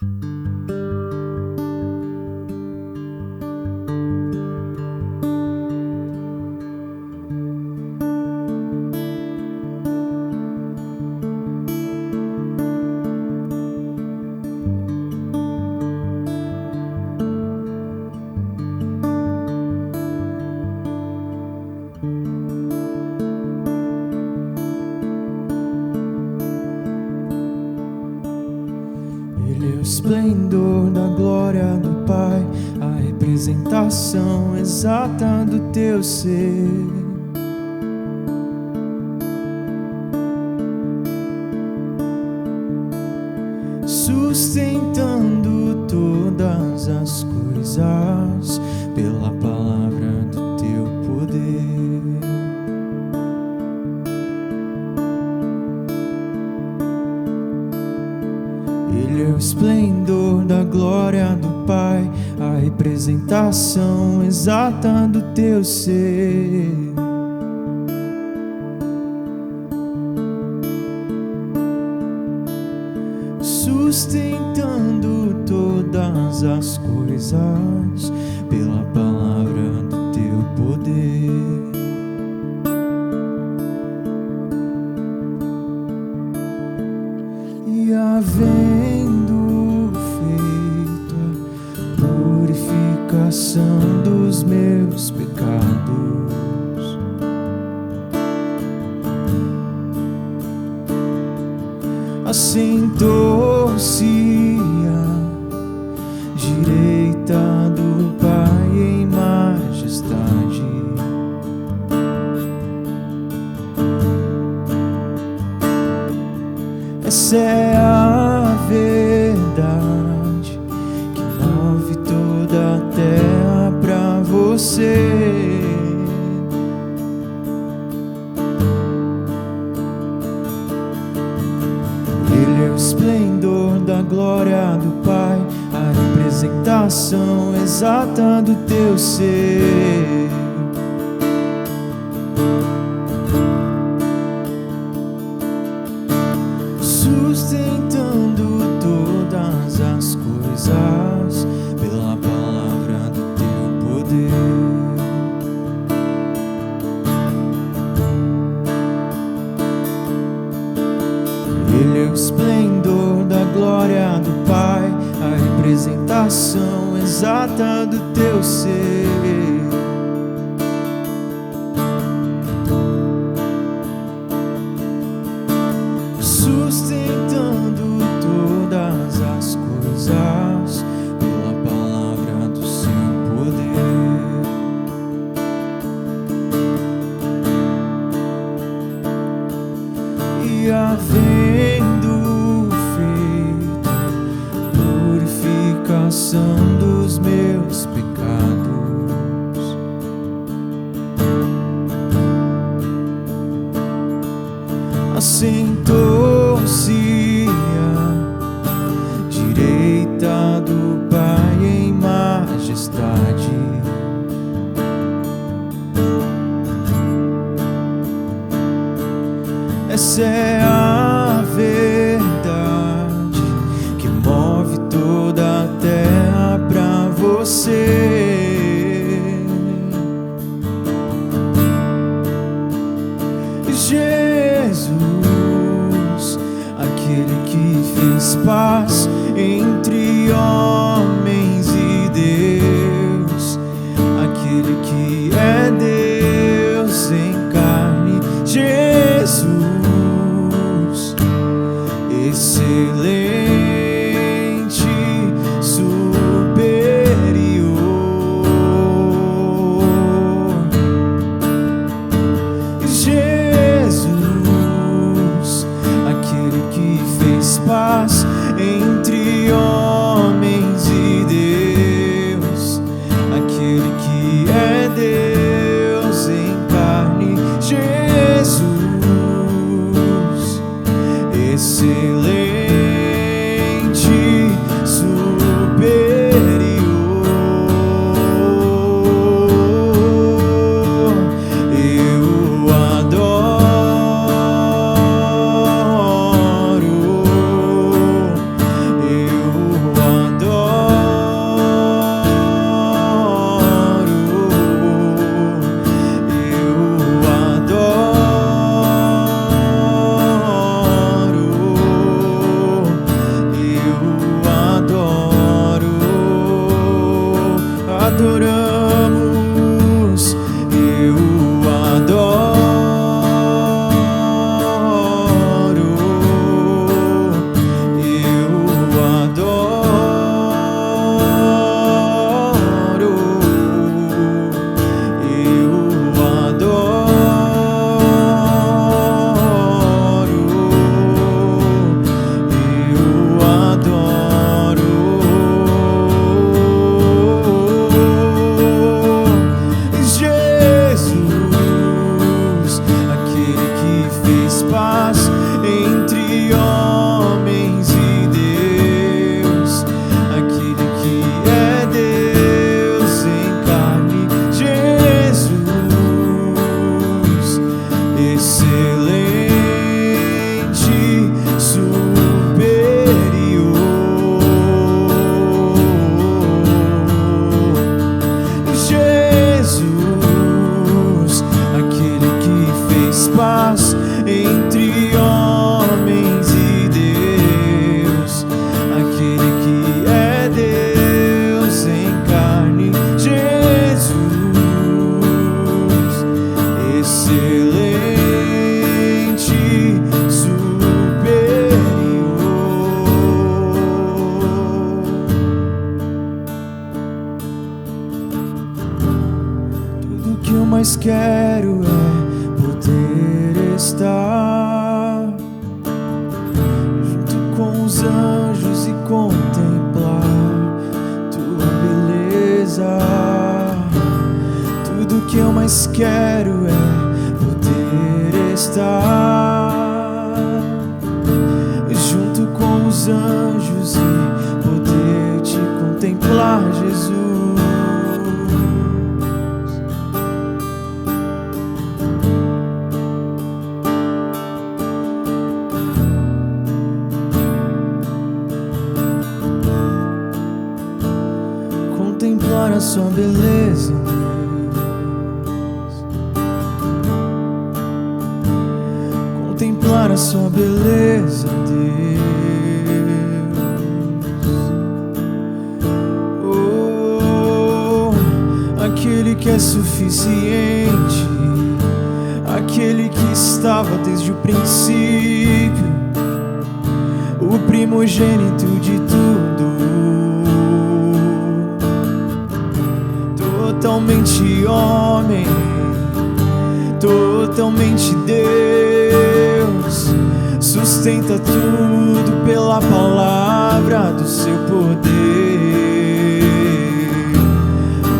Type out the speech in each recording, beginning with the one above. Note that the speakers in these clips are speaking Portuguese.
Ele é o esplendor da glória do Pai, a representação exata do teu ser. Sustentando todas as coisas pela palavra do teu poder. Ele é o esplendor da glória do Pai, a representação exata do teu ser. Sustentando todas as coisas pela palavra do teu poder. E havendo feito a purificação dos meus pecados, assentou-se à direita do Pai em majestade. Essa é a verdade que move toda a terra pra você. Ele é o esplendor da glória do Pai, a representação exata do teu ser. Sustentando todas as coisas pela palavra do teu poder. Ele é o esplendor da glória do Pai, a representação exata do teu ser. Sustentando todas as coisas pela palavra do seu poder. E havendo feito a purificação dos meus pecados, assentou-se à direita do Pai em majestade. Essa é a verdade que move toda a terra pra você. Jesus, aquele que fez paz entre homens e Deus, aquele que é Deus em carne. Jesus, excelente, superior. Jesus, aquele que fez paz entre homens e Deus, aquele que é Deus em carne. Jesus, excelente, superior. Eu adoro, eu adoramos, eu adoro, eu adoro, eu paz entre homens e Deus, aquele que é Deus em carne, Jesus, excelente, superior. Tudo que eu mais quero é poder estar junto com os anjos e contemplar tua beleza. Tudo que eu mais quero é poder estar junto com os anjos e poder te contemplar, Jesus. Contemplar a sua beleza, Deus. Contemplar a sua beleza, Deus. Oh, aquele que é suficiente, aquele que estava desde o princípio, o primogênito de tudo. Totalmente homem, totalmente Deus, sustenta tudo pela palavra do seu poder.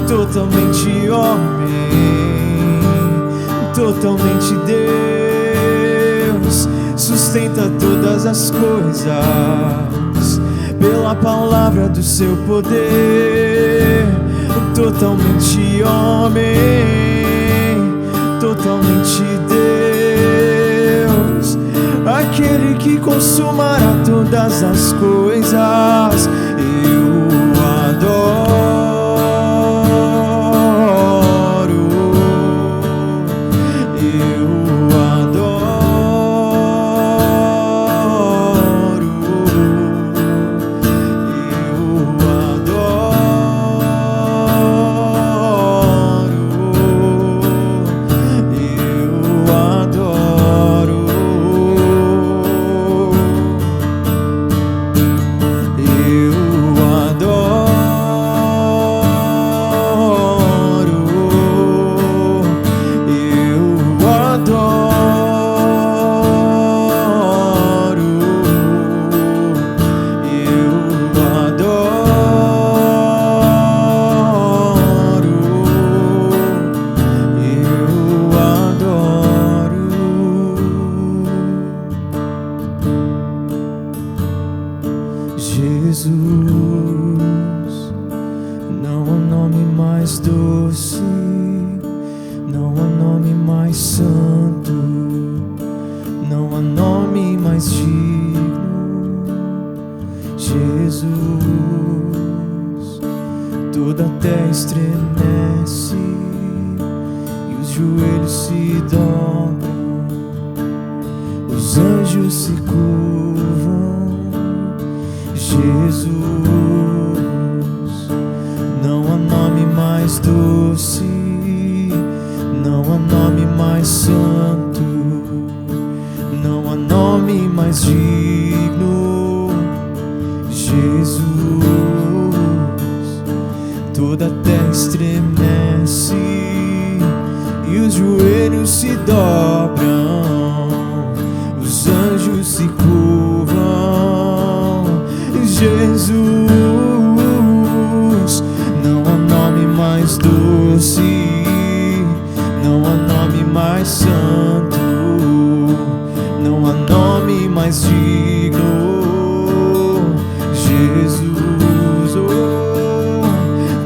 Totalmente homem, totalmente Deus, sustenta todas as coisas pela palavra do seu poder. Totalmente homem, totalmente Deus, aquele que consumará todas as coisas. Eu adoro, eu adoro, eu Jesus, não há nome mais doce, não há nome mais santo, não há nome mais digno. Jesus, toda a terra estremece e os joelhos se dobram, os anjos se curvam. Jesus, não há nome mais doce, não há nome mais santo, não há nome mais digno, Jesus. Toda a terra estremece e os joelhos se dobram, os anjos se curvam, Jesus. Não há nome mais doce, não há nome mais santo, não há nome mais digno, Jesus.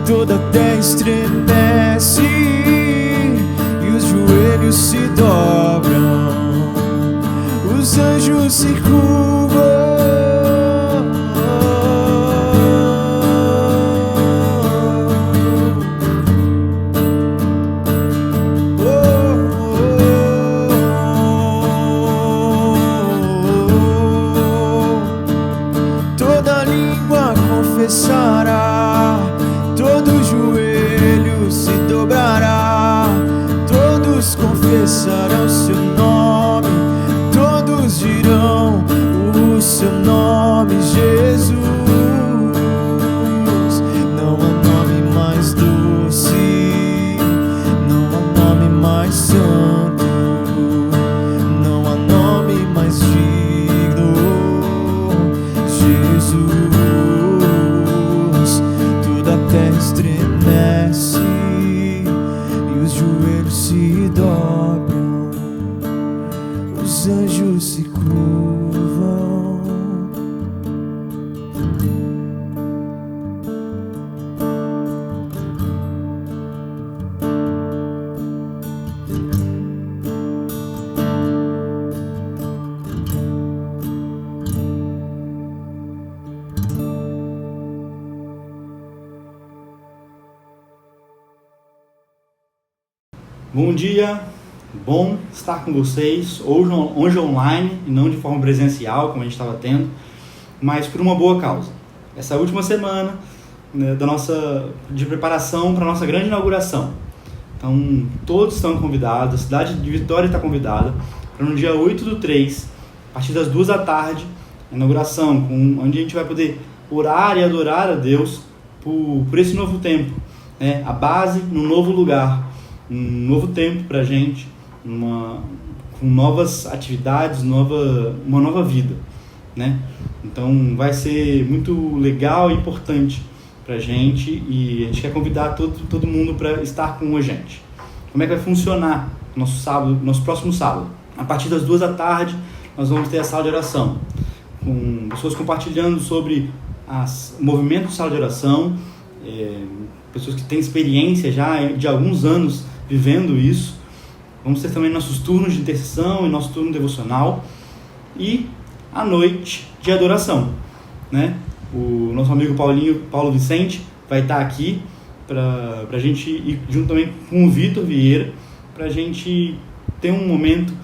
Toda a terra estremece e os joelhos se dobram, os anjos se curvam. Toda língua confessará, todo joelho se dobrará, todos confessarão seu nome, todos dirão o seu nome, Jesus. Não há nome mais doce, não há nome mais santo, não há nome mais digno, Jesus. Toda a terra estremece e os joelhos se dobram, os anjos se curvam. Bom dia, bom estar com vocês, hoje online e não de forma presencial, como a gente estava tendo, mas por uma boa causa. Essa última semana, né, de preparação para a nossa grande inauguração. Então, todos estão convidados, a cidade de Vitória está convidada para no dia 8/3, a partir das 2 da tarde, a inauguração, onde a gente vai poder orar e adorar a Deus por esse novo tempo, né, a base num novo lugar, um novo tempo para a gente, com novas atividades, uma nova vida, né? Então vai ser muito legal e importante para a gente, e a gente quer convidar todo mundo para estar com a gente. Como é que vai funcionar nosso próximo sábado? A partir das 2 da tarde nós vamos ter a sala de oração, com pessoas compartilhando sobre o movimento de sala de oração, pessoas que têm experiência já de alguns anos vivendo isso. Vamos ter também nossos turnos de intercessão e nosso turno devocional, e a noite de adoração, né? O nosso amigo Paulo Vicente vai estar aqui para a gente ir junto também com o Vitor Vieira, para a gente ter um momento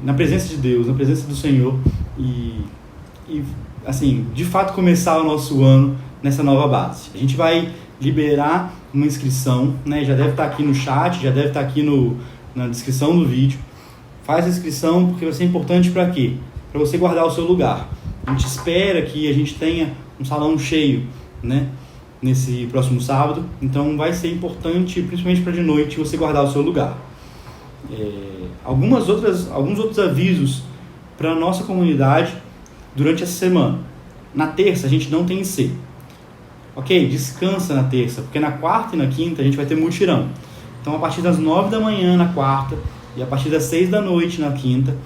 na presença de Deus, na presença do Senhor, e assim, de fato começar o nosso ano nessa nova base. A gente vai liberar uma inscrição, né? Já deve estar aqui no chat, já deve estar aqui na descrição do vídeo. Faz a inscrição, porque vai ser importante para quê? Para você guardar o seu lugar. A gente espera que a gente tenha um salão cheio, né, nesse próximo sábado, então vai ser importante, principalmente para de noite, você guardar o seu lugar. Alguns outros avisos para a nossa comunidade durante essa semana. Na terça a gente não tem IC. Ok? Descansa na terça, porque na quarta e na quinta a gente vai ter mutirão. Então, a partir das 9 da manhã na quarta e a partir das 6 da noite na quinta,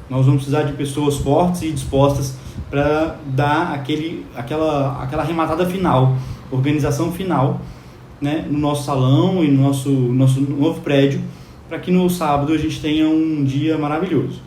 nós vamos precisar de pessoas fortes e dispostas para dar aquela arrematada final, organização final, né, no nosso salão e no nosso novo prédio, para que no sábado a gente tenha um dia maravilhoso.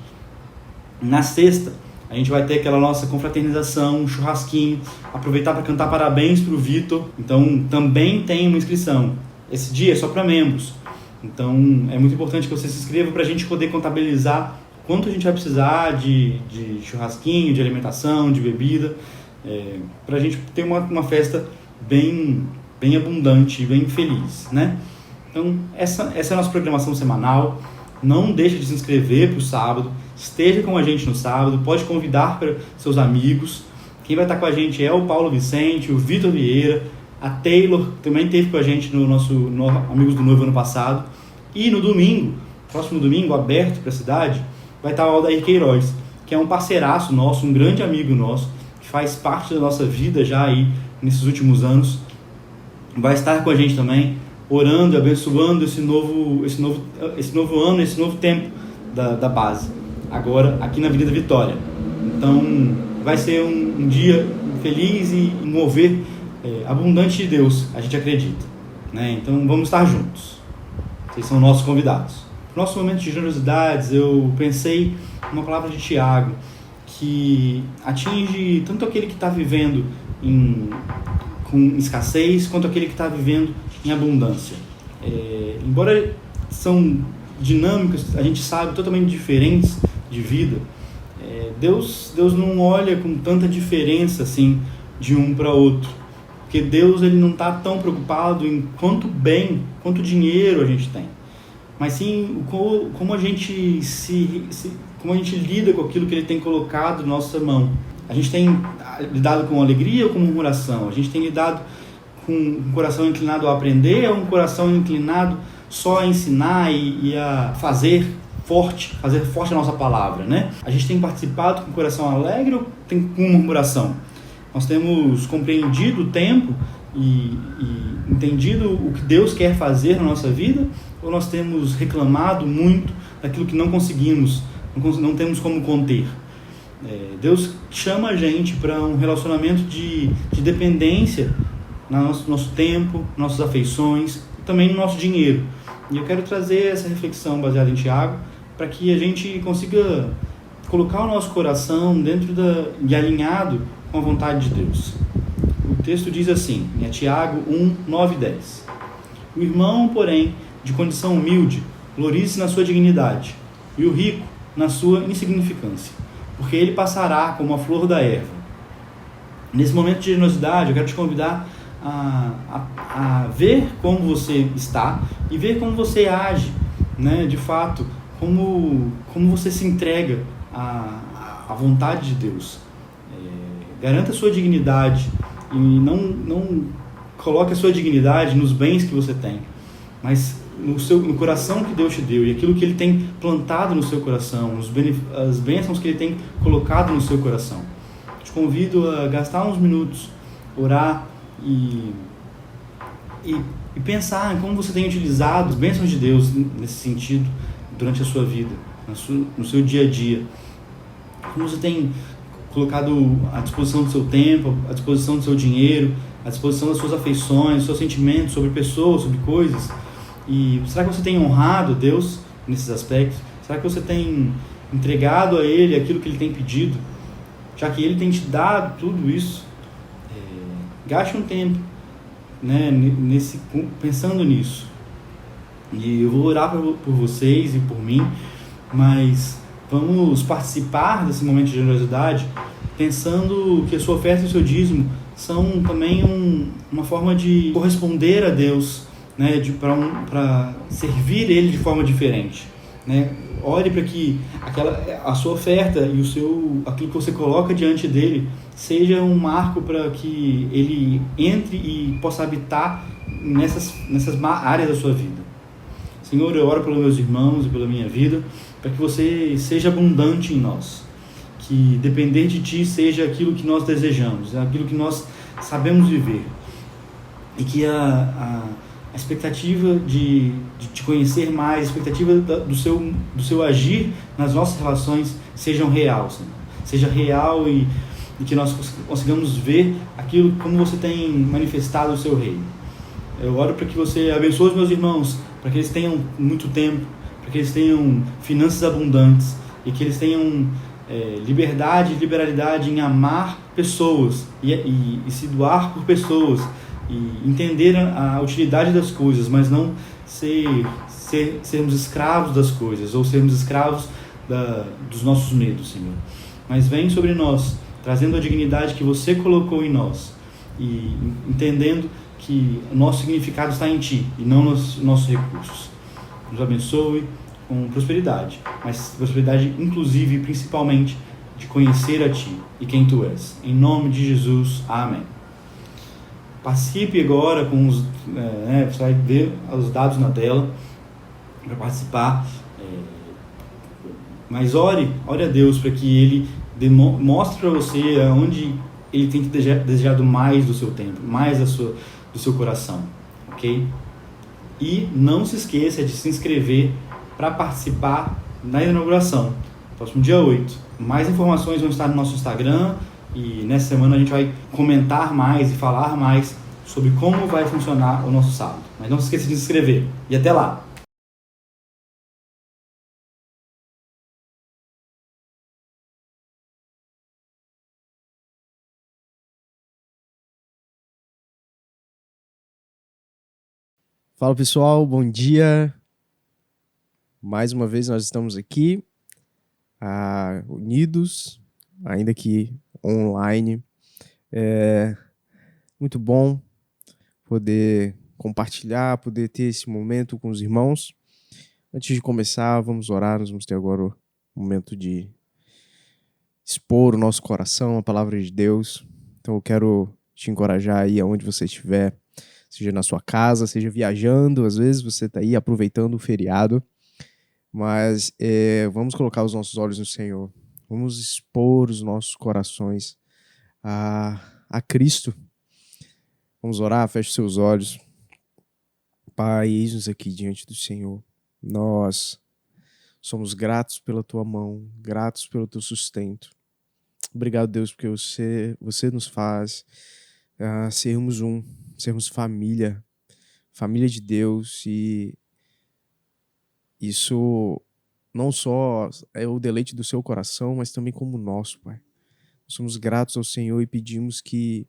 Na sexta, a gente vai ter aquela nossa confraternização, um churrasquinho, aproveitar para cantar parabéns para o Vitor. Então, também tem uma inscrição. Esse dia é só para membros. Então, é muito importante que você se inscreva para a gente poder contabilizar quanto a gente vai precisar de churrasquinho, de alimentação, de bebida, para a gente ter uma festa bem bem abundante, bem feliz, né? Então, essa é a nossa programação semanal. Não deixe de se inscrever para o sábado. Esteja com a gente no sábado. Pode convidar para seus amigos. Quem vai estar com a gente é o Paulo Vicente, o Vitor Vieira, a Taylor, também esteve com a gente no nosso Amigos do Noivo ano passado. E no domingo, próximo domingo, aberto para a cidade, vai estar o Aldair Queiroz, que é um parceiraço nosso, um grande amigo nosso, que faz parte da nossa vida já aí nesses últimos anos. Vai estar com a gente também, orando e abençoando esse novo ano, esse novo tempo da base, agora aqui na Avenida Vitória. Então vai ser um dia feliz e um mover abundante de Deus, a gente acredita, né? Então vamos estar juntos. Vocês são nossos convidados. No nosso momento de generosidades, eu pensei numa palavra de Tiago que atinge tanto aquele que está vivendo com escassez quanto aquele que está vivendo em abundância. Embora são dinâmicas, a gente sabe, totalmente diferentes de vida, Deus não olha com tanta diferença assim de um para outro, porque Deus ele não está tão preocupado em quanto bem, quanto dinheiro a gente tem, mas sim como a gente como a gente lida com aquilo que Ele tem colocado na nossa mão. A gente tem lidado com alegria ou com murmuração? A gente tem lidado com um coração inclinado a aprender ou um coração inclinado só a ensinar e a fazer forte a nossa palavra, né? A gente tem participado com o coração alegre ou tem com murmuração? Nós temos compreendido o tempo e entendido o que Deus quer fazer na nossa vida, ou nós temos reclamado muito daquilo que não conseguimos, não temos como conter? Deus chama a gente para um relacionamento de dependência no nosso tempo, nossas afeições e também no nosso dinheiro. E eu quero trazer essa reflexão baseada em Tiago para que a gente consiga colocar o nosso coração dentro e alinhado com a vontade de Deus. O texto diz assim, em Tiago 1, 9 e 10. O irmão, porém, de condição humilde, glorize-se na sua dignidade, e o rico na sua insignificância, porque ele passará como a flor da erva. Nesse momento de generosidade, eu quero te convidar a ver como você está e ver como você age, né? De fato, como você se entrega à vontade de Deus. Garanta a sua dignidade e não coloque a sua dignidade nos bens que você tem, mas no coração que Deus te deu e aquilo que Ele tem plantado no seu coração, as bênçãos que Ele tem colocado no seu coração. Te convido a gastar uns minutos, orar e pensar em como você tem utilizado as bênçãos de Deus nesse sentido durante a sua vida, no seu dia a dia. Como você tem colocado à disposição do seu tempo, à disposição do seu dinheiro, à disposição das suas afeições, dos seus sentimentos sobre pessoas, sobre coisas. E será que você tem honrado a Deus nesses aspectos? Será que você tem entregado a Ele aquilo que Ele tem pedido? Já que Ele tem te dado tudo isso, gaste um tempo, né, pensando nisso. E eu vou orar por vocês e por mim, mas vamos participar desse momento de generosidade pensando que a sua oferta e o seu dízimo são também uma forma de corresponder a Deus, né, para servir Ele de forma diferente, né? Ore para que a sua oferta e aquilo que você coloca diante dele seja um marco para que Ele entre e possa habitar nessas áreas da sua vida. Senhor, eu oro pelos meus irmãos e pela minha vida, para que você seja abundante em nós, que depender de Ti seja aquilo que nós desejamos, aquilo que nós sabemos viver, e que a expectativa de te conhecer mais, a expectativa do seu agir nas nossas relações sejam real, Senhor. Seja real e que nós consigamos ver aquilo como você tem manifestado o seu reino. Eu oro para que você abençoe os meus irmãos, para que eles tenham muito tempo, para que eles tenham finanças abundantes e que eles tenham liberdade e liberalidade em amar pessoas e se doar por pessoas e entender a utilidade das coisas, mas não sermos escravos das coisas ou sermos escravos dos nossos medos, Senhor. Mas vem sobre nós, trazendo a dignidade que você colocou em nós e entendendo que o nosso significado está em Ti e não nos nossos recursos. Nos abençoe com prosperidade, mas prosperidade inclusive e principalmente de conhecer a Ti e quem Tu és. Em nome de Jesus, amém. Participe agora com os... você vai ver os dados na tela para participar, mas ore a Deus para que Ele mostre para você onde Ele tem desejado mais do seu tempo, mais do seu coração, ok? E não se esqueça de se inscrever para participar na inauguração, próximo dia 8. Mais informações vão estar no nosso Instagram e nessa semana a gente vai comentar mais e falar mais sobre como vai funcionar o nosso sábado. Mas não se esqueça de se inscrever. E até lá! Fala pessoal, bom dia. Mais uma vez nós estamos aqui, unidos, ainda que online. É muito bom poder compartilhar, poder ter esse momento com os irmãos. Antes de começar, vamos orar, nós vamos ter agora o momento de expor o nosso coração, a palavra de Deus. Então eu quero te encorajar aí aonde você estiver, seja na sua casa, seja viajando, às vezes você está aí aproveitando o feriado, mas vamos colocar os nossos olhos no Senhor, vamos expor os nossos corações a Cristo. Vamos orar, feche seus olhos. Pai, eis-nos aqui diante do Senhor. Nós somos gratos pela Tua mão, gratos pelo Teu sustento. Obrigado, Deus, porque você nos faz sermos família de Deus, e isso não só é o deleite do seu coração, mas também como nosso, Pai. Nós somos gratos ao Senhor e pedimos que,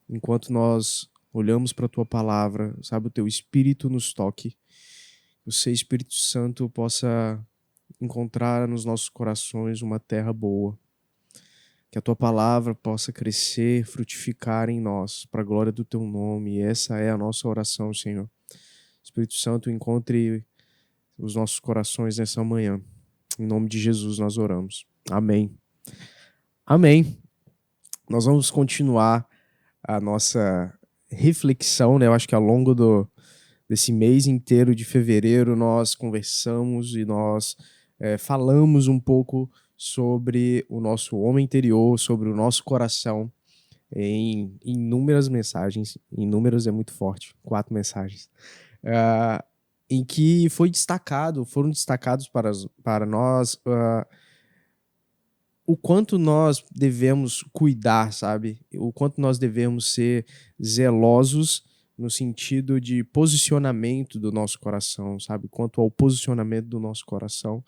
enquanto nós olhamos para a Tua palavra, sabe, o Teu Espírito nos toque, o Seu Espírito Santo possa encontrar nos nossos corações uma terra boa, que a Tua palavra possa crescer, frutificar em nós, para a glória do Teu nome. E essa é a nossa oração, Senhor. Espírito Santo, encontre os nossos corações nessa manhã. Em nome de Jesus nós oramos. Amém. Amém. Nós vamos continuar a nossa reflexão, né? Eu acho que ao longo desse mês inteiro de fevereiro nós conversamos e nós falamos um pouco sobre o nosso homem interior, sobre o nosso coração, em inúmeras mensagens. Inúmeras é muito forte, 4 mensagens, em que foram destacados para nós o quanto nós devemos cuidar, sabe? O quanto nós devemos ser zelosos no sentido de posicionamento do nosso coração, sabe? Quanto ao posicionamento do nosso coração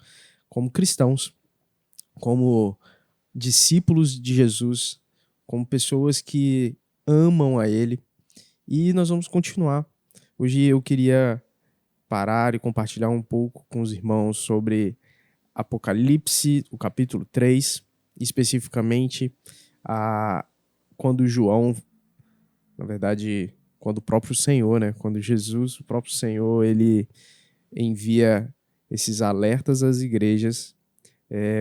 como cristãos, como discípulos de Jesus, como pessoas que amam a Ele. E nós vamos continuar. Hoje eu queria parar e compartilhar um pouco com os irmãos sobre Apocalipse, o capítulo 3, especificamente quando João, na verdade, quando o próprio Senhor, né? Quando Jesus, o próprio Senhor, ele envia esses alertas às igrejas,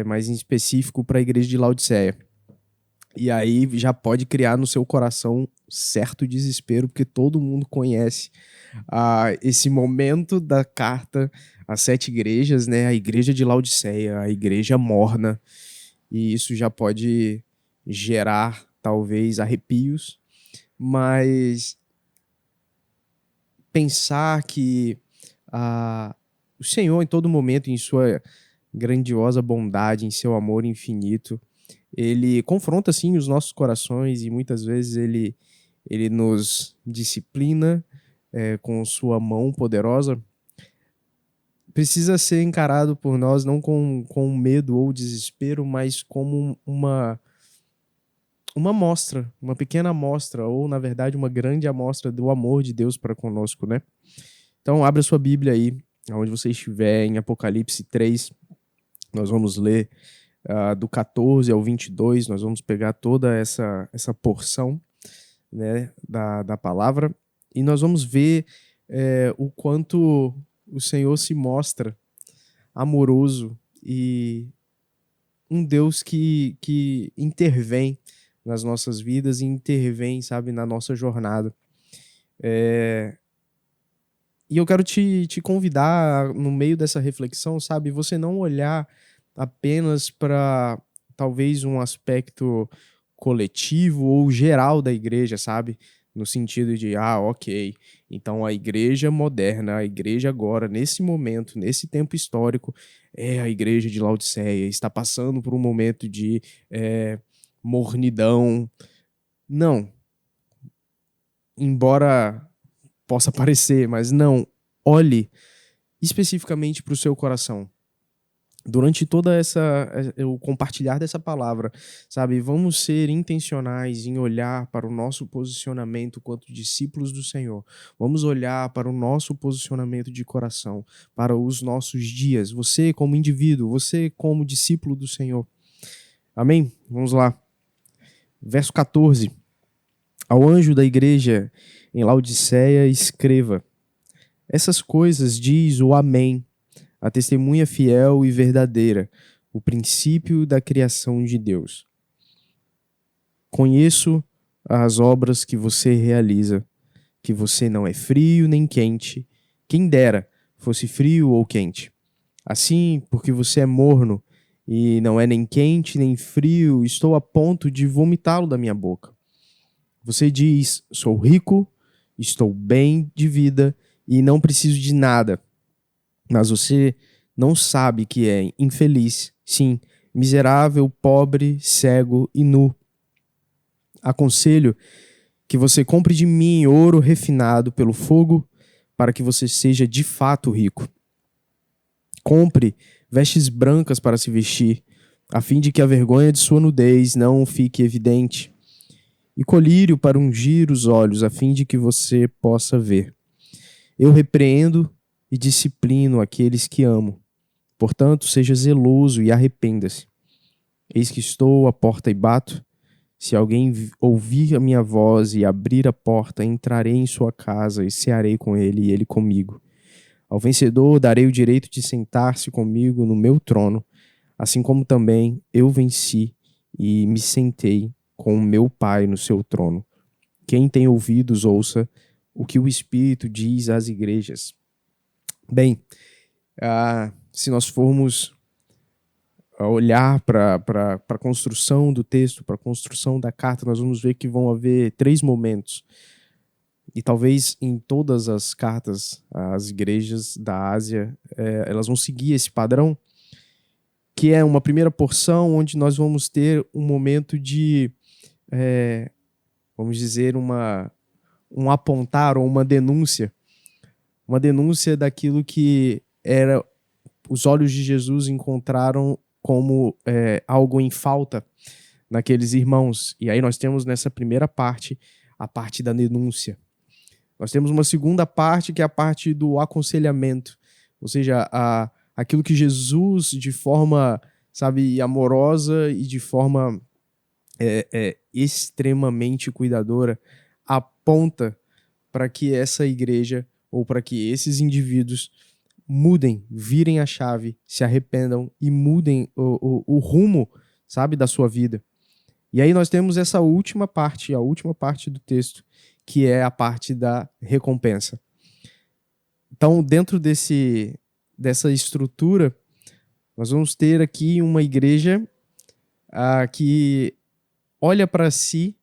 mas em específico para a igreja de Laodiceia. E aí já pode criar no seu coração certo desespero, porque todo mundo conhece esse momento da carta às 7 igrejas, né? A igreja de Laodiceia, a igreja morna, e isso já pode gerar, talvez, arrepios, mas pensar que o Senhor, em todo momento, em sua grandiosa bondade, em seu amor infinito, ele confronta, sim, os nossos corações, e muitas vezes ele nos disciplina com sua mão poderosa. Precisa ser encarado por nós não com medo ou desespero, mas como uma amostra, uma pequena amostra, ou na verdade uma grande amostra do amor de Deus para conosco, né? Então abra sua Bíblia aí, onde você estiver, em Apocalipse 3, nós vamos ler do 14 ao 22, nós vamos pegar toda essa porção, né, da palavra, E nós vamos ver o quanto o Senhor se mostra amoroso e um Deus que intervém nas nossas vidas e intervém, sabe, na nossa jornada. E eu quero te convidar, no meio dessa reflexão, sabe, você não olhar apenas para talvez um aspecto coletivo ou geral da igreja, sabe? No sentido de, ok, então a igreja moderna, a igreja agora, nesse momento, nesse tempo histórico, é a igreja de Laodiceia, está passando por um momento de mornidão. Não. Embora possa parecer, mas não. Olhe especificamente para o seu coração. Durante toda o compartilhar dessa palavra, sabe, vamos ser intencionais em olhar para o nosso posicionamento quanto discípulos do Senhor. Vamos olhar para o nosso posicionamento de coração, para os nossos dias. Você como indivíduo, você como discípulo do Senhor. Amém? Vamos lá. Verso 14. Ao anjo da igreja em Laodiceia escreva: essas coisas diz o Amém, a testemunha fiel e verdadeira, o princípio da criação de Deus. Conheço as obras que você realiza, que você não é frio nem quente, quem dera fosse frio ou quente. Assim, porque você é morno e não é nem quente nem frio, estou a ponto de vomitá-lo da minha boca. Você diz: sou rico, estou bem de vida e não preciso de nada. Mas você não sabe que é infeliz, sim, miserável, pobre, cego e nu. Aconselho que você compre de mim ouro refinado pelo fogo, para que você seja de fato rico. Compre vestes brancas para se vestir, a fim de que a vergonha de sua nudez não fique evidente, e colírio para ungir os olhos, a fim de que você possa ver. Eu repreendo e disciplino aqueles que amo. Portanto, seja zeloso e arrependa-se. Eis que estou à porta e bato. Se alguém ouvir a minha voz e abrir a porta, entrarei em sua casa e cearei com ele e ele comigo. Ao vencedor darei o direito de sentar-se comigo no meu trono, assim como também eu venci e me sentei com o meu Pai no seu trono. Quem tem ouvidos, ouça o que o Espírito diz às igrejas. Bem, se nós formos olhar para a construção do texto, para a construção da carta, nós vamos ver que vão haver 3 momentos. E talvez em todas as cartas, as igrejas da Ásia, elas vão seguir esse padrão, que é uma primeira porção onde nós vamos ter um momento de, vamos dizer, um apontar ou uma denúncia daquilo que era os olhos de Jesus encontraram como algo em falta naqueles irmãos. E aí nós temos nessa primeira parte a parte da denúncia. Nós temos uma segunda parte que é a parte do aconselhamento, ou seja, aquilo que Jesus, de forma, sabe, amorosa e de forma extremamente cuidadora, aponta para que essa igreja ou para que esses indivíduos mudem, virem a chave, se arrependam e mudem o rumo, sabe, da sua vida. E aí nós temos essa última parte, a última parte do texto, que é a parte da recompensa. Então, dentro dessa estrutura, nós vamos ter aqui uma igreja que olha para si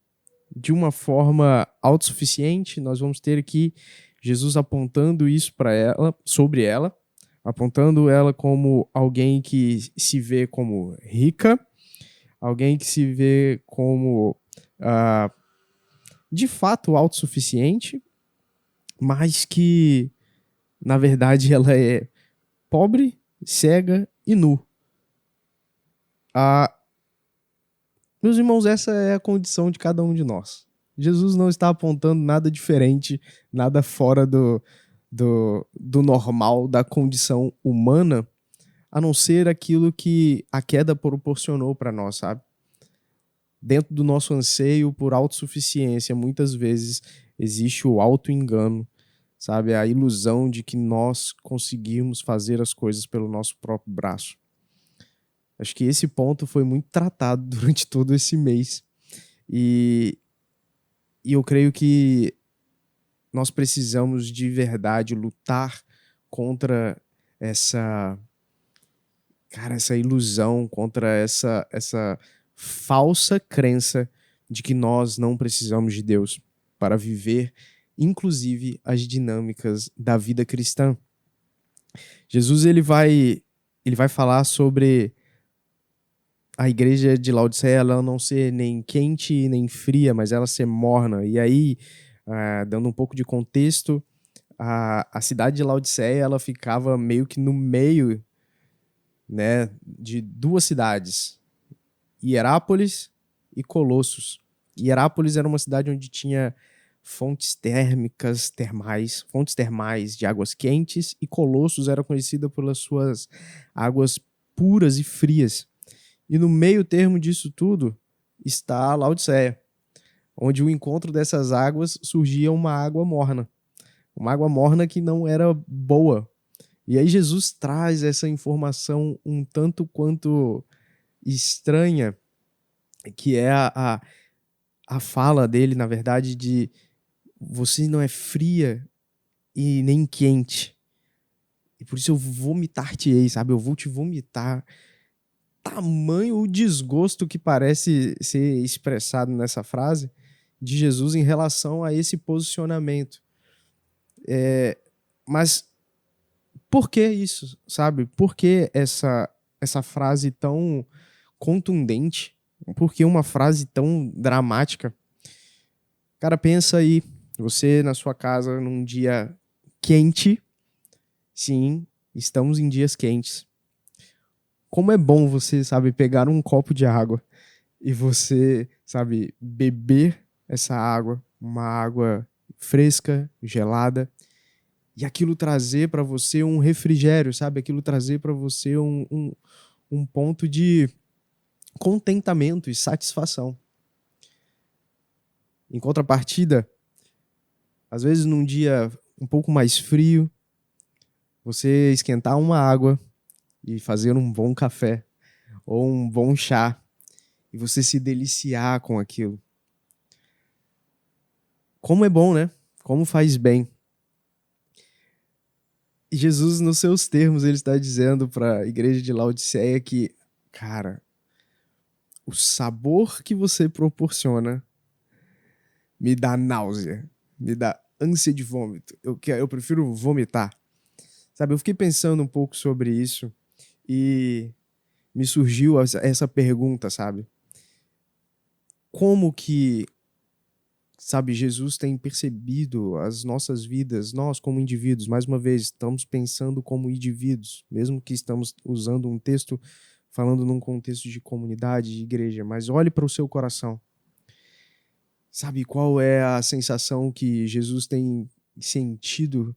de uma forma autossuficiente. Nós vamos ter aqui Jesus apontando isso para ela, sobre ela, apontando ela como alguém que se vê como rica, alguém que se vê como de fato autossuficiente, mas que na verdade ela é pobre, cega e nu. Meus irmãos, essa é a condição de cada um de nós. Jesus não está apontando nada diferente, nada fora do normal, da condição humana, a não ser aquilo que a queda proporcionou para nós, sabe? Dentro do nosso anseio por autossuficiência, muitas vezes existe o auto-engano, sabe? A ilusão de que nós conseguimos fazer as coisas pelo nosso próprio braço. Acho que esse ponto foi muito tratado durante todo esse mês. E eu creio que nós precisamos de verdade lutar contra essa ilusão, contra essa falsa crença de que nós não precisamos de Deus para viver, inclusive, as dinâmicas da vida cristã. Jesus ele vai falar sobre a igreja de Laodiceia ela não ser nem quente nem fria, mas ela ser morna. E aí, dando um pouco de contexto, a cidade de Laodiceia ela ficava meio que no meio, né, de duas cidades, Hierápolis e Colossos. Hierápolis era uma cidade onde tinha fontes termais de águas quentes, e Colossos era conhecida pelas suas águas puras e frias. E no meio termo disso tudo está Laodiceia, onde o encontro dessas águas surgia uma água morna que não era boa. E aí Jesus traz essa informação um tanto quanto estranha, que é a fala dele, na verdade, de você não é fria e nem quente, e por isso eu vomitar-te-ei, sabe? Eu vou te vomitar. Tamanho o desgosto que parece ser expressado nessa frase de Jesus em relação a esse posicionamento. Mas por que isso, sabe? Por que essa frase tão contundente? Por que uma frase tão dramática? Cara, pensa aí, você na sua casa num dia quente. Sim, estamos em dias quentes. Como é bom você, sabe, pegar um copo de água e você, sabe, beber essa água, uma água fresca, gelada, e aquilo trazer para você um refrigério, sabe? Aquilo trazer para você um ponto de contentamento e satisfação. Em contrapartida, às vezes num dia um pouco mais frio, você esquentar uma água e fazer um bom café ou um bom chá e você se deliciar com aquilo. Como é bom, né? Como faz bem. E Jesus, nos seus termos, ele está dizendo para a igreja de Laodiceia que, cara, o sabor que você proporciona me dá náusea, me dá ânsia de vômito. Eu prefiro vomitar. Sabe, eu fiquei pensando um pouco sobre isso e me surgiu essa pergunta, sabe? Como que, sabe, Jesus tem percebido as nossas vidas, nós como indivíduos, mais uma vez, estamos pensando como indivíduos, mesmo que estamos usando um texto falando num contexto de comunidade, de igreja, mas olhe para o seu coração. Sabe qual é a sensação que Jesus tem sentido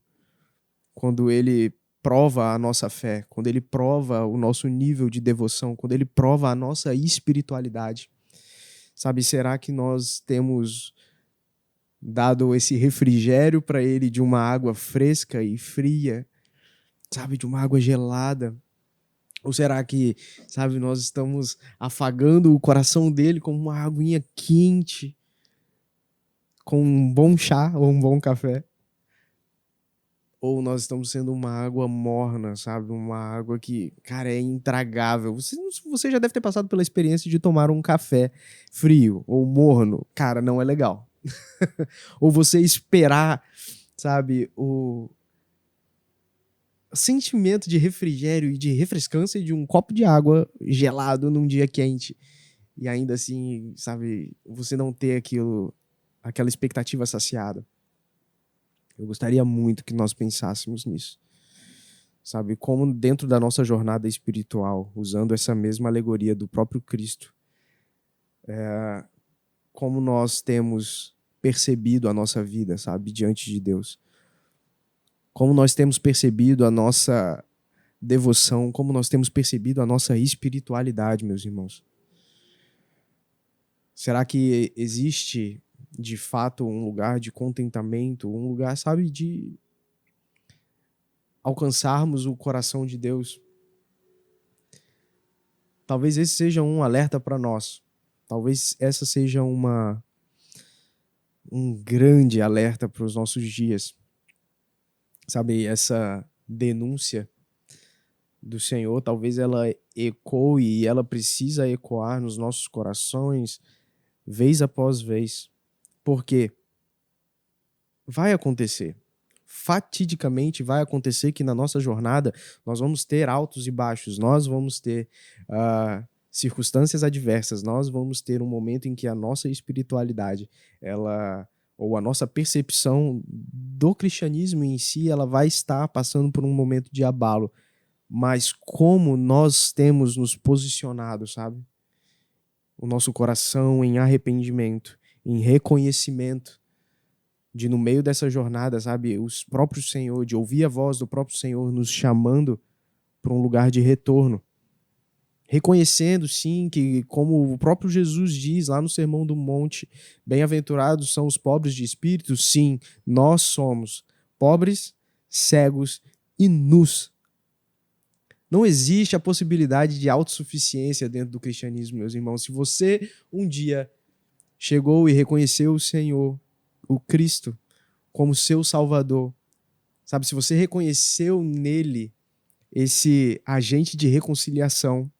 quando ele prova a nossa fé, quando ele prova o nosso nível de devoção, quando ele prova a nossa espiritualidade? Sabe, será que nós temos dado esse refrigério para ele de uma água fresca e fria, sabe, de uma água gelada? Ou será que, sabe, nós estamos afagando o coração dele com uma aguinha quente, com um bom chá ou um bom café? Ou nós estamos sendo uma água morna, sabe? Uma água que, cara, é intragável. Você já deve ter passado pela experiência de tomar um café frio ou morno. Cara, não é legal. Ou você esperar, sabe, o sentimento de refrigério e de refrescância de um copo de água gelado num dia quente. E ainda assim, sabe, você não ter aquela expectativa saciada. Eu gostaria muito que nós pensássemos nisso. Sabe, como dentro da nossa jornada espiritual, usando essa mesma alegoria do próprio Cristo, como nós temos percebido a nossa vida, sabe, diante de Deus. Como nós temos percebido a nossa devoção, como nós temos percebido a nossa espiritualidade, meus irmãos. Será que existe de fato um lugar de contentamento, um lugar, sabe, de alcançarmos o coração de Deus. Talvez esse seja um alerta para nós. Talvez essa seja um grande alerta para os nossos dias. Sabe, essa denúncia do Senhor, talvez ela ecoe e ela precisa ecoar nos nossos corações vez após vez. Porque vai acontecer. Fatidicamente vai acontecer que na nossa jornada nós vamos ter altos e baixos, nós vamos ter circunstâncias adversas, nós vamos ter um momento em que a nossa espiritualidade, ou a nossa percepção do cristianismo em si, ela vai estar passando por um momento de abalo. Mas como nós temos nos posicionado, sabe? O nosso coração em arrependimento, em reconhecimento, de no meio dessa jornada, sabe, os próprios Senhor, de ouvir a voz do próprio Senhor nos chamando para um lugar de retorno. Reconhecendo, sim, que como o próprio Jesus diz lá no Sermão do Monte, bem-aventurados são os pobres de espírito, sim, nós somos pobres, cegos e nus. Não existe a possibilidade de autossuficiência dentro do cristianismo, meus irmãos. Se você um dia chegou e reconheceu o Senhor, o Cristo, como seu Salvador, sabe, se você reconheceu nele esse agente de reconciliação,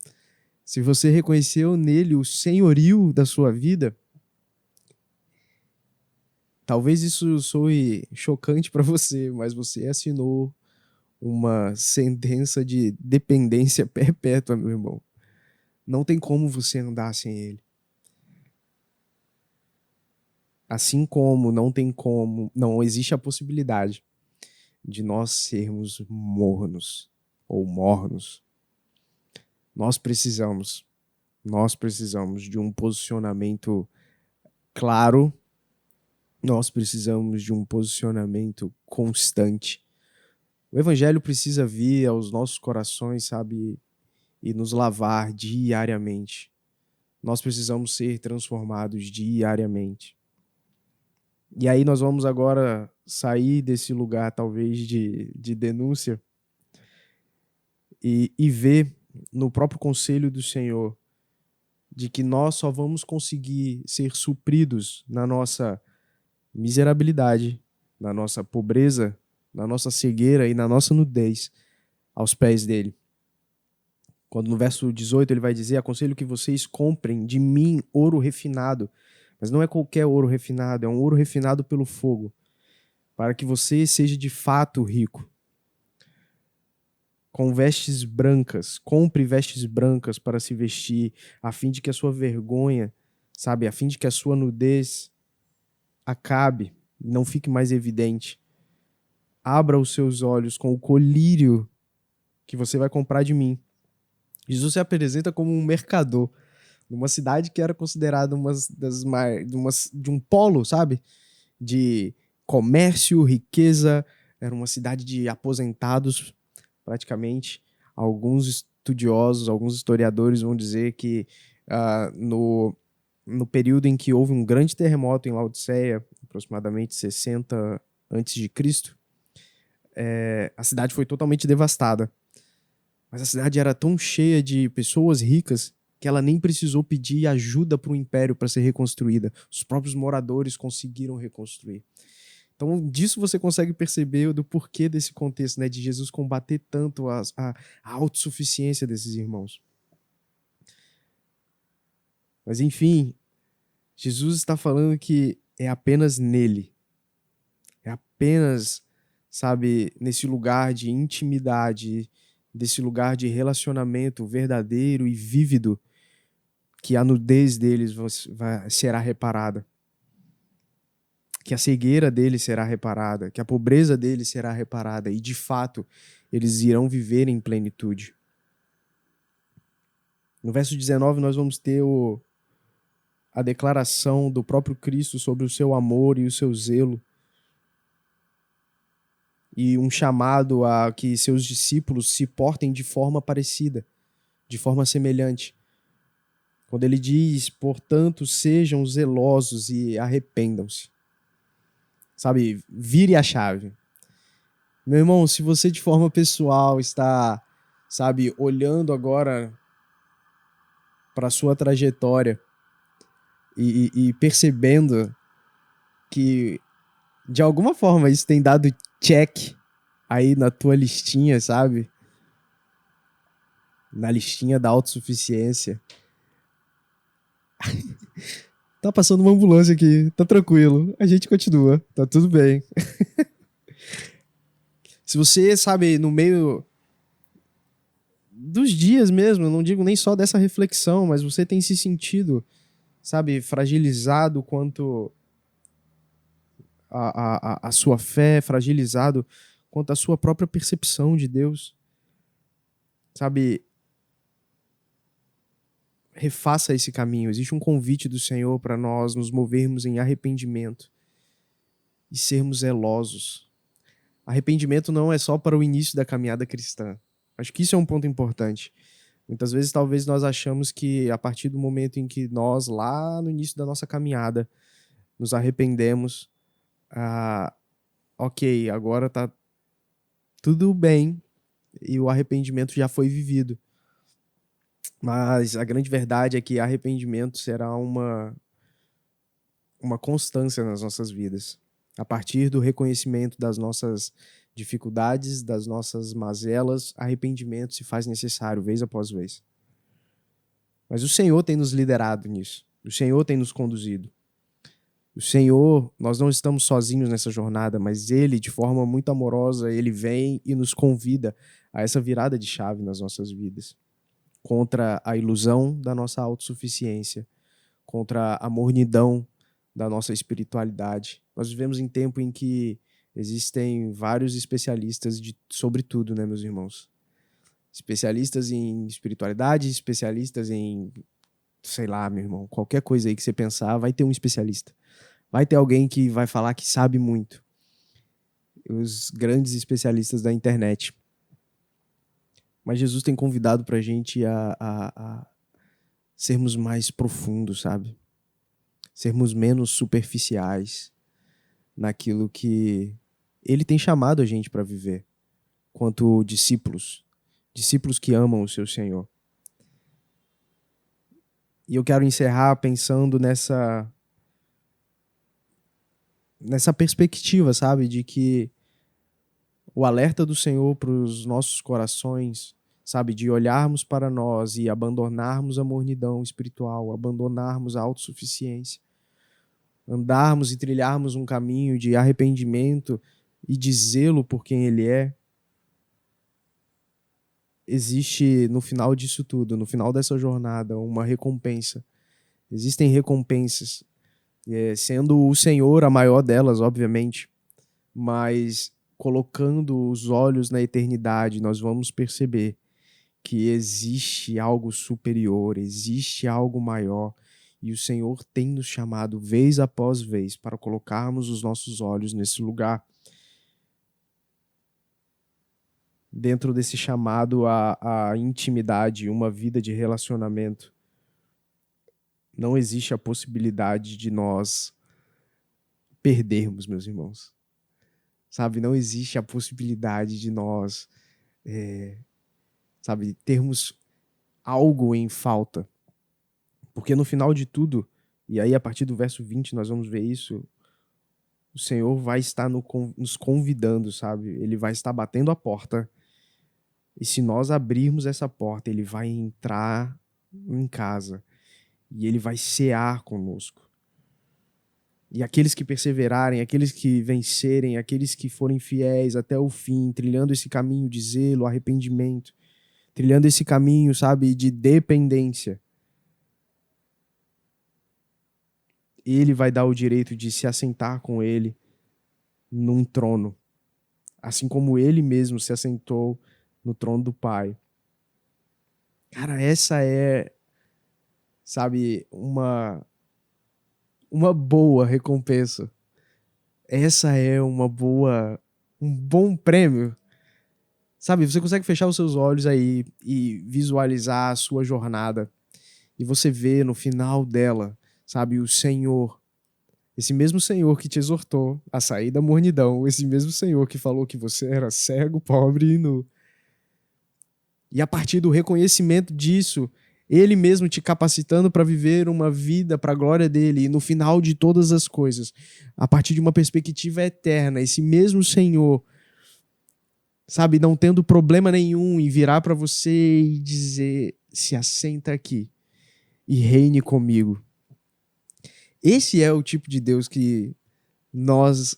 se você reconheceu nele o senhorio da sua vida, talvez isso soe chocante para você, mas você assinou uma sentença de dependência perpétua, meu irmão. Não tem como você andar sem ele. Assim como não existe a possibilidade de nós sermos mornos ou mornos. Nós precisamos de um posicionamento claro, nós precisamos de um posicionamento constante. O evangelho precisa vir aos nossos corações, sabe, e nos lavar diariamente. Nós precisamos ser transformados diariamente. E aí nós vamos agora sair desse lugar, talvez, de denúncia e ver no próprio conselho do Senhor de que nós só vamos conseguir ser supridos na nossa miserabilidade, na nossa pobreza, na nossa cegueira e na nossa nudez aos pés dele. Quando no verso 18 ele vai dizer: aconselho que vocês comprem de mim ouro refinado. Mas não é qualquer ouro refinado, é um ouro refinado pelo fogo, para que você seja de fato rico. Com vestes brancas, compre vestes brancas para se vestir, a fim de que a sua vergonha, sabe, a fim de que a sua nudez acabe, não fique mais evidente. Abra os seus olhos com o colírio que você vai comprar de mim. Jesus se apresenta como um mercador, numa cidade que era considerada de um polo, sabe? De comércio, riqueza, era uma cidade de aposentados, praticamente. Alguns estudiosos, alguns historiadores vão dizer que no período em que houve um grande terremoto em Laodiceia, aproximadamente 60 a.C., a cidade foi totalmente devastada. Mas a cidade era tão cheia de pessoas ricas que ela nem precisou pedir ajuda para o império para ser reconstruída. Os próprios moradores conseguiram reconstruir. Então, disso você consegue perceber do porquê desse contexto, né, de Jesus combater tanto a autossuficiência desses irmãos. Mas, enfim, Jesus está falando que é apenas nele. É apenas, sabe, nesse lugar de intimidade, desse lugar de relacionamento verdadeiro e vívido, que a nudez deles será reparada, que a cegueira deles será reparada, que a pobreza deles será reparada e, de fato, eles irão viver em plenitude. No verso 19, nós vamos ter a declaração do próprio Cristo sobre o seu amor e o seu zelo e um chamado a que seus discípulos se portem de forma parecida, de forma semelhante. Quando ele diz, portanto, sejam zelosos e arrependam-se. Sabe, vire a chave. Meu irmão, se você de forma pessoal está, sabe, olhando agora para sua trajetória e percebendo que de alguma forma isso tem dado check aí na tua listinha, sabe? Na listinha da autossuficiência. Tá passando uma ambulância aqui, tá tranquilo. A gente continua, tá tudo bem. Se você, sabe, no meio dos dias mesmo, eu não digo nem só dessa reflexão, mas você tem se sentido, sabe, fragilizado quanto a sua fé, fragilizado quanto a sua própria percepção de Deus, sabe, refaça esse caminho. Existe um convite do Senhor para nós nos movermos em arrependimento e sermos zelosos. Arrependimento não é só para o início da caminhada cristã. Acho que isso é um ponto importante. Muitas vezes, talvez nós achamos que a partir do momento em que nós, lá no início da nossa caminhada, nos arrependemos, ok, agora tá tudo bem e o arrependimento já foi vivido. Mas a grande verdade é que arrependimento será uma constância nas nossas vidas. A partir do reconhecimento das nossas dificuldades, das nossas mazelas, arrependimento se faz necessário, vez após vez. Mas o Senhor tem nos liderado nisso. O Senhor tem nos conduzido. O Senhor, nós não estamos sozinhos nessa jornada, mas Ele, de forma muito amorosa, Ele vem e nos convida a essa virada de chave nas nossas vidas. Contra a ilusão da nossa autossuficiência, contra a mornidão da nossa espiritualidade. Nós vivemos em tempo em que existem vários especialistas sobre tudo, né, meus irmãos? Especialistas em espiritualidade, especialistas em, sei lá, meu irmão, qualquer coisa aí que você pensar, vai ter um especialista. Vai ter alguém que vai falar que sabe muito. Os grandes especialistas da internet. Mas Jesus tem convidado pra gente a sermos mais profundos, sabe? Sermos menos superficiais naquilo que Ele tem chamado a gente para viver, quanto discípulos que amam o seu Senhor. E eu quero encerrar pensando nessa perspectiva, sabe, de que o alerta do Senhor para os nossos corações, sabe, de olharmos para nós e abandonarmos a mornidão espiritual, abandonarmos a autossuficiência, andarmos e trilharmos um caminho de arrependimento e de zelo por quem Ele é. Existe no final disso tudo, no final dessa jornada, uma recompensa. Existem recompensas, sendo o Senhor a maior delas, obviamente, mas colocando os olhos na eternidade, nós vamos perceber que existe algo superior, existe algo maior, e o Senhor tem nos chamado vez após vez para colocarmos os nossos olhos nesse lugar. Dentro desse chamado à intimidade, uma vida de relacionamento, não existe a possibilidade de nós perdermos, meus irmãos. Sabe, não existe a possibilidade de nós, termos algo em falta. Porque no final de tudo, e aí a partir do verso 20 nós vamos ver isso, o Senhor vai estar nos convidando, sabe? Ele vai estar batendo a porta. E se nós abrirmos essa porta, Ele vai entrar em casa e Ele vai cear conosco. E aqueles que perseverarem, aqueles que vencerem, aqueles que forem fiéis até o fim, trilhando esse caminho de zelo, arrependimento, trilhando esse caminho, sabe, de dependência, Ele vai dar o direito de se assentar com Ele num trono, assim como Ele mesmo se assentou no trono do Pai. Cara, essa é, sabe, uma boa recompensa. Essa é um bom prêmio. Sabe, você consegue fechar os seus olhos aí e visualizar a sua jornada e você vê no final dela, sabe, o Senhor, esse mesmo Senhor que te exortou a sair da mornidão, esse mesmo Senhor que falou que você era cego, pobre e nu. E a partir do reconhecimento disso, Ele mesmo te capacitando para viver uma vida para a glória dele, e no final de todas as coisas, a partir de uma perspectiva eterna, esse mesmo Senhor, sabe, não tendo problema nenhum em virar para você e dizer: se assenta aqui e reine comigo. Esse é o tipo de Deus que nós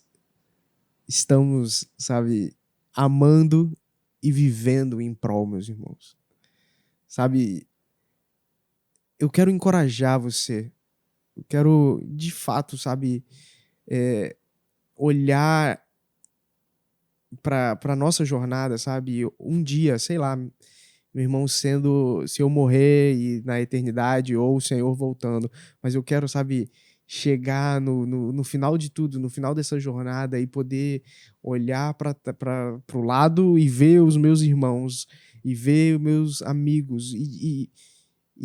estamos, sabe, amando e vivendo em prol, meus irmãos. Sabe, eu quero encorajar você. Eu quero, de fato, sabe, olhar para a nossa jornada, sabe? Um dia, sei lá, meu irmão, se eu morrer e na eternidade, ou o Senhor voltando, mas eu quero, sabe, chegar no final de tudo, no final dessa jornada e poder olhar para o lado e ver os meus irmãos e ver os meus amigos e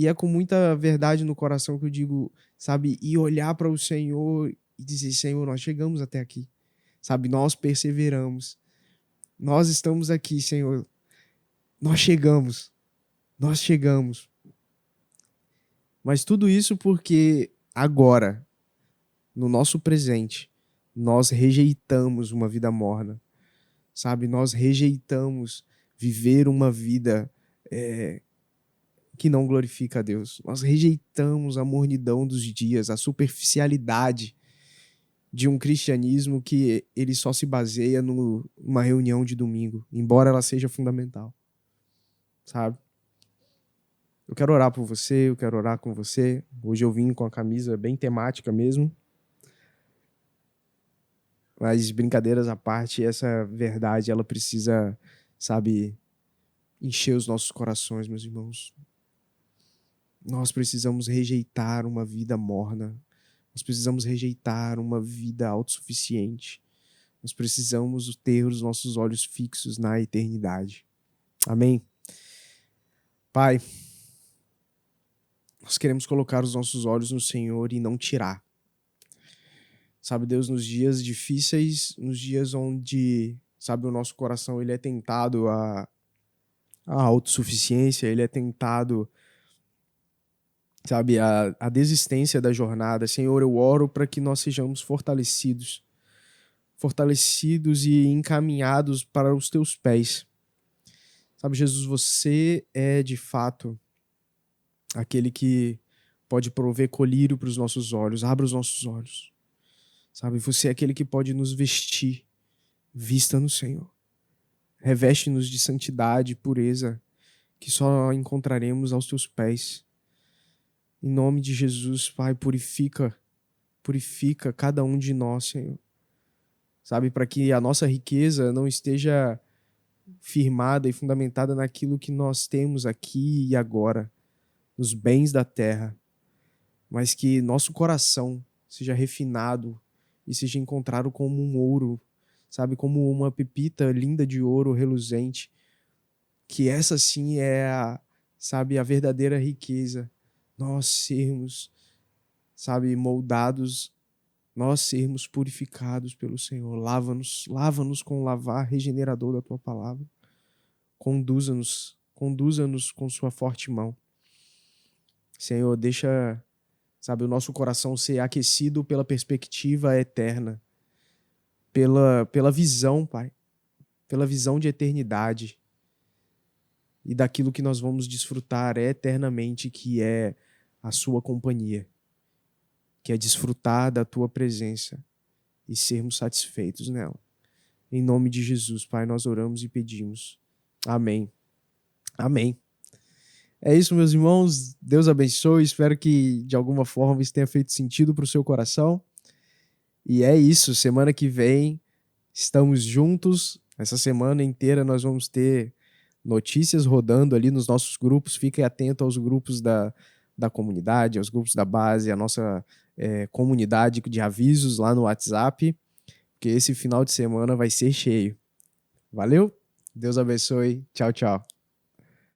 é com muita verdade no coração que eu digo, sabe, e olhar para o Senhor e dizer: Senhor, nós chegamos até aqui, sabe, nós perseveramos, nós estamos aqui, Senhor, nós chegamos. Mas tudo isso porque agora, no nosso presente, nós rejeitamos uma vida morna, sabe? Nós rejeitamos viver uma vida que não glorifica a Deus. Nós rejeitamos a mornidão dos dias, a superficialidade de um cristianismo que ele só se baseia numa reunião de domingo, embora ela seja fundamental, sabe? Eu quero orar por você, eu quero orar com você. Hoje eu vim com a camisa bem temática mesmo. Mas brincadeiras à parte, essa verdade, ela precisa, sabe, encher os nossos corações, meus irmãos. Nós precisamos rejeitar uma vida morna. Nós precisamos rejeitar uma vida autossuficiente. Nós precisamos ter os nossos olhos fixos na eternidade. Amém? Pai, nós queremos colocar os nossos olhos no Senhor e não tirar. Sabe, Deus, nos dias difíceis, nos dias onde, sabe, o nosso coração ele é tentado à autossuficiência, ele é tentado, sabe, à desistência da jornada. Senhor, eu oro para que nós sejamos fortalecidos e encaminhados para os teus pés. Sabe, Jesus, você é de fato aquele que pode prover colírio para os nossos olhos. Abra os nossos olhos. Sabe, você é aquele que pode nos vestir. Vista no Senhor. Reveste-nos de santidade e pureza que só encontraremos aos teus pés. Em nome de Jesus, Pai, purifica cada um de nós, Senhor. Sabe, para que a nossa riqueza não esteja firmada e fundamentada naquilo que nós temos aqui e agora, nos bens da terra, mas que nosso coração seja refinado e seja encontrado como um ouro, sabe, como uma pepita linda de ouro reluzente, que essa sim é a verdadeira riqueza. Nós sermos, sabe, moldados, nós sermos purificados pelo Senhor. Lava-nos com o lavar regenerador da Tua palavra. Conduza-nos com Sua forte mão. Senhor, deixa, sabe, o nosso coração ser aquecido pela perspectiva eterna, pela visão, Pai, pela visão de eternidade e daquilo que nós vamos desfrutar eternamente, que é a Sua companhia, que é desfrutar da Tua presença e sermos satisfeitos nela. Em nome de Jesus, Pai, nós oramos e pedimos. Amém. Amém. É isso, meus irmãos. Deus abençoe. Espero que, de alguma forma, isso tenha feito sentido para o seu coração. E é isso. Semana que vem, estamos juntos. Essa semana inteira nós vamos ter notícias rodando ali nos nossos grupos. Fique atento aos grupos da comunidade, aos grupos da base, a nossa comunidade de avisos lá no WhatsApp, porque esse final de semana vai ser cheio. Valeu? Deus abençoe. Tchau, tchau.